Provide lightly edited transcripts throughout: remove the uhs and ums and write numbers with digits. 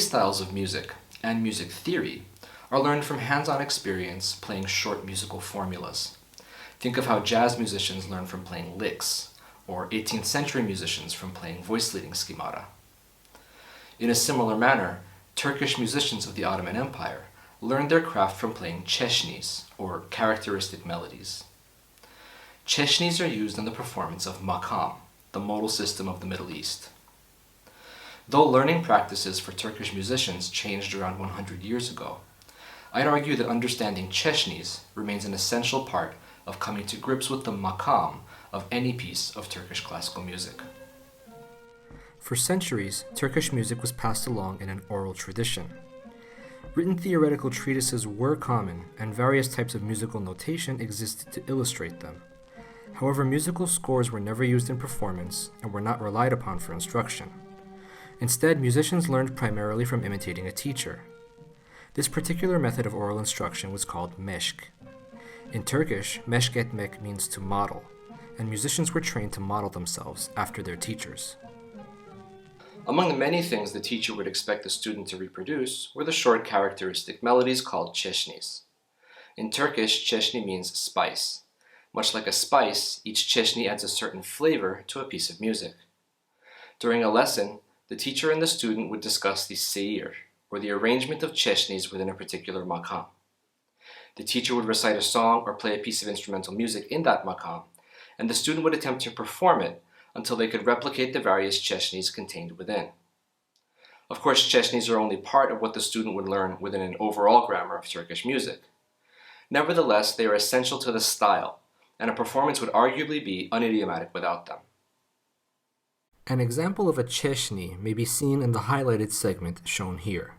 styles of music and music theory are learned from hands-on experience playing short musical formulas. Think of how jazz musicians learn from playing licks, or 18th century musicians from playing voice-leading schemata. In a similar manner, Turkish musicians of the Ottoman Empire learned their craft from playing çeşni-s, or characteristic melodies. Çeşni-s are used in the performance of Makam, the modal system of the Middle East. Though learning practices for Turkish musicians changed around 100 years ago, I'd argue that understanding çeşni-s remains an essential part of coming to grips with the makam of any piece of Turkish classical music. For centuries, Turkish music was passed along in an oral tradition. Written theoretical treatises were common, and various types of musical notation existed to illustrate them. However, musical scores were never used in performance and were not relied upon for instruction. Instead, musicians learned primarily from imitating a teacher. This particular method of oral instruction was called meşk. In Turkish, meşk etmek means to model, and musicians were trained to model themselves after their teachers. Among the many things the teacher would expect the student to reproduce were the short characteristic melodies called çeşni-s. In Turkish, çeşni means spice. Much like a spice, each çeşni adds a certain flavor to a piece of music. During a lesson, the teacher and the student would discuss the seyir, or the arrangement of çeşni-s within a particular makam. The teacher would recite a song or play a piece of instrumental music in that makam, and the student would attempt to perform it until they could replicate the various çeşni-s contained within. Of course, çeşni-s are only part of what the student would learn within an overall grammar of Turkish music. Nevertheless, they are essential to the style, and a performance would arguably be unidiomatic without them. An example of a çeşni may be seen in the highlighted segment shown here.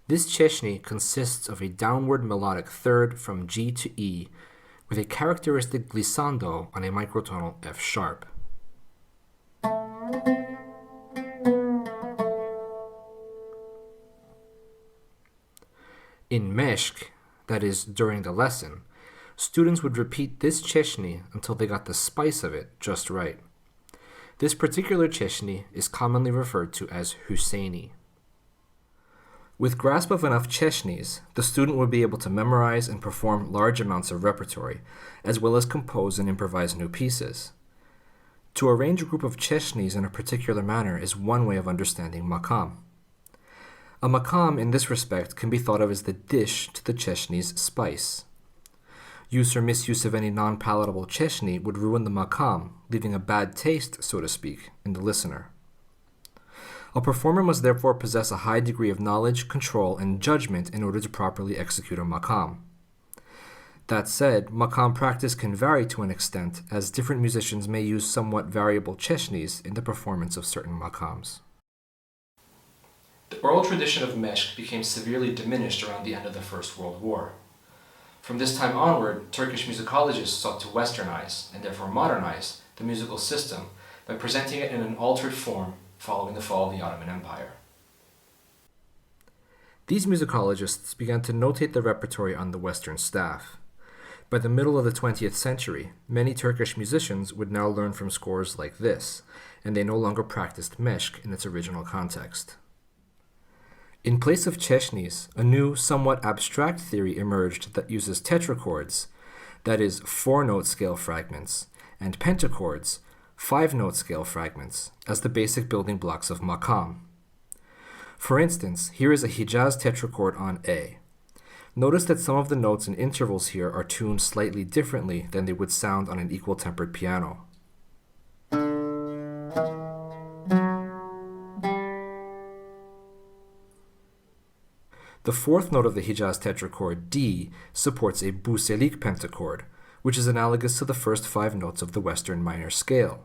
This çeşni consists of a downward melodic third from G to E with a characteristic glissando on a microtonal F sharp. In meşk, that is, during the lesson, students would repeat this çeşni until they got the spice of it just right. This particular çeşni is commonly referred to as Hüseyni. With grasp of enough çeşnis, the student would be able to memorize and perform large amounts of repertory, as well as compose and improvise new pieces. To arrange a group of çeşnis in a particular manner is one way of understanding makam. A makam in this respect can be thought of as the dish to the çeşni's spice. Use or misuse of any non-palatable çeşni would ruin the makam, leaving a bad taste, so to speak, in the listener. A performer must therefore possess a high degree of knowledge, control, and judgment in order to properly execute a makam. That said, makam practice can vary to an extent, as different musicians may use somewhat variable çeşnis in the performance of certain makams. The oral tradition of meşk became severely diminished around the end of the First World War. From this time onward, Turkish musicologists sought to westernize, and therefore modernize, the musical system by presenting it in an altered form following the fall of the Ottoman Empire. These musicologists began to notate the repertory on the Western staff. By the middle of the 20th century, many Turkish musicians would now learn from scores like this, and they no longer practiced meşk in its original context. In place of çeşnis, a new, somewhat abstract theory emerged that uses tetrachords, that is, 4-note scale fragments, and pentachords, 5-note scale fragments, as the basic building blocks of makam. For instance, here is a Hijaz tetrachord on A. Notice that some of the notes and intervals here are tuned slightly differently than they would sound on an equal-tempered piano. The 4th note of the Hijaz tetrachord, D, supports a buselik pentachord, which is analogous to the first 5 notes of the Western minor scale.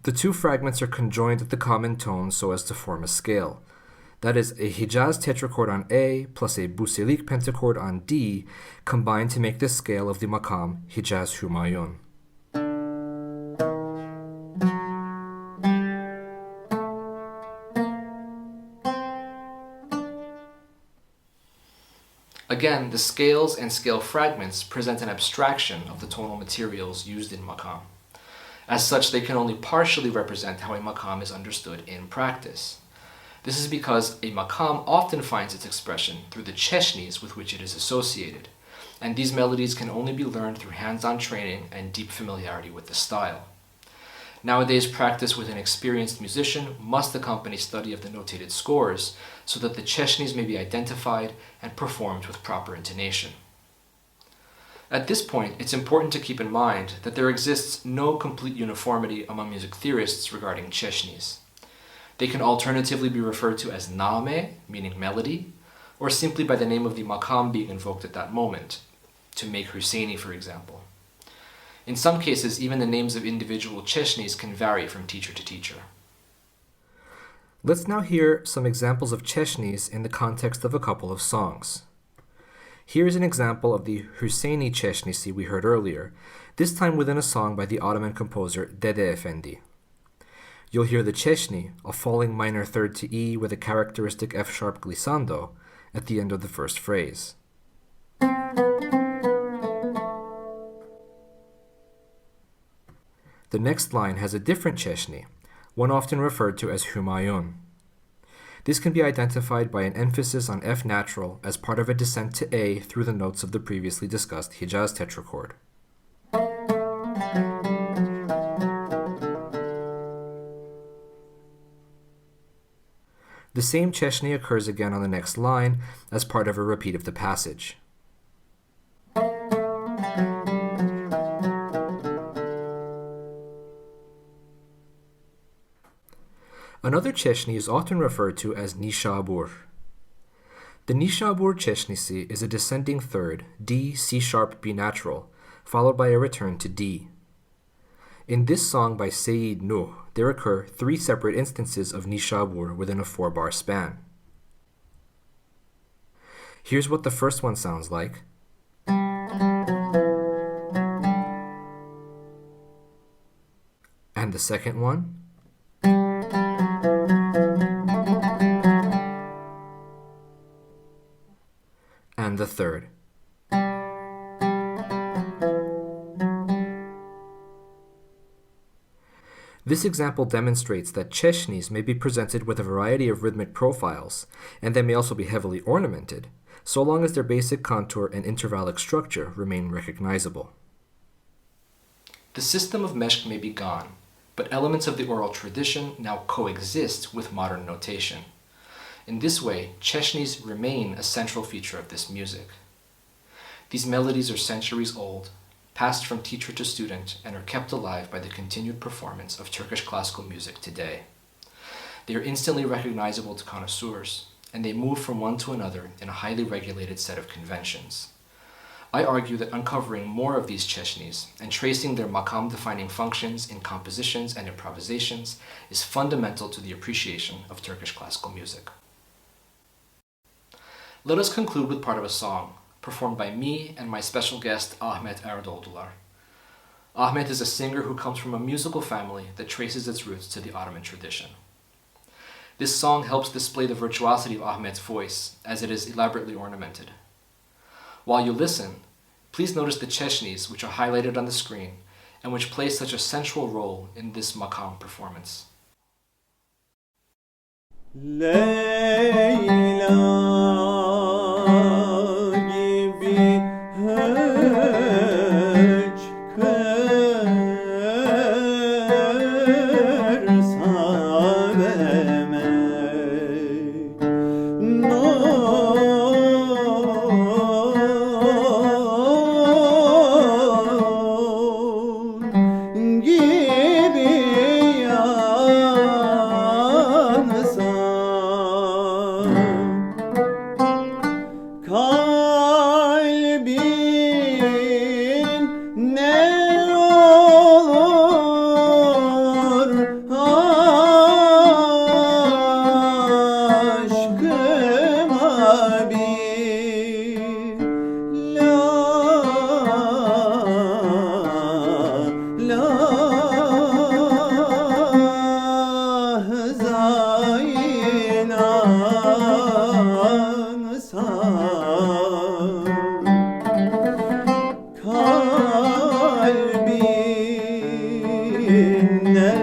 The two fragments are conjoined at the common tone so as to form a scale. That is, a Hijaz tetrachord on A plus a buselik pentachord on D combine to make the scale of the makam Hijaz Humayun. Again, the scales and scale fragments present an abstraction of the tonal materials used in makam. As such, they can only partially represent how a makam is understood in practice. This is because a makam often finds its expression through the çeşni-s with which it is associated, and these melodies can only be learned through hands-on training and deep familiarity with the style. Nowadays, practice with an experienced musician must accompany study of the notated scores so that the çeşni-s may be identified and performed with proper intonation. At this point, it's important to keep in mind that there exists no complete uniformity among music theorists regarding çeşni-s. They can alternatively be referred to as name, meaning melody, or simply by the name of the makam being invoked at that moment, to make Hüseyni, for example. In some cases, even the names of individual çeşni-s can vary from teacher to teacher. Let's now hear some examples of çeşni-s in the context of a couple of songs. Here's an example of the Hüseyni çeşni-si we heard earlier, this time within a song by the Ottoman composer Dede Efendi. You'll hear the çeşni, a falling minor third to E with a characteristic F-sharp glissando, at the end of the first phrase. The next line has a different çeşni, one often referred to as Humayun. This can be identified by an emphasis on F natural as part of a descent to A through the notes of the previously discussed Hijaz tetrachord. The same çeşni occurs again on the next line as part of a repeat of the passage. Another çeşni is often referred to as nishabur. The nishabur çeşnisi is a descending third, D, C sharp, B natural, followed by a return to D. In this song by Seyyid Nuh, there occur 3 separate instances of nishabur within a 4-bar span. Here's what the first one sounds like. And the second one. And the third. This example demonstrates that çeşni-s may be presented with a variety of rhythmic profiles, and they may also be heavily ornamented, so long as their basic contour and intervallic structure remain recognizable. The system of meshk may be gone, but elements of the oral tradition now coexist with modern notation. In this way, çeşni-s remain a central feature of this music. These melodies are centuries old, passed from teacher to student, and are kept alive by the continued performance of Turkish classical music today. They are instantly recognizable to connoisseurs, and they move from one to another in a highly regulated set of conventions. I argue that uncovering more of these çeşni-s and tracing their makam-defining functions in compositions and improvisations is fundamental to the appreciation of Turkish classical music. Let us conclude with part of a song, performed by me and my special guest Ahmet Erdoğdular. Ahmet is a singer who comes from a musical family that traces its roots to the Ottoman tradition. This song helps display the virtuosity of Ahmet's voice, as it is elaborately ornamented. While you listen, please notice the çeşni-s which are highlighted on the screen and which play such a central role in this makam performance. Zayna içinde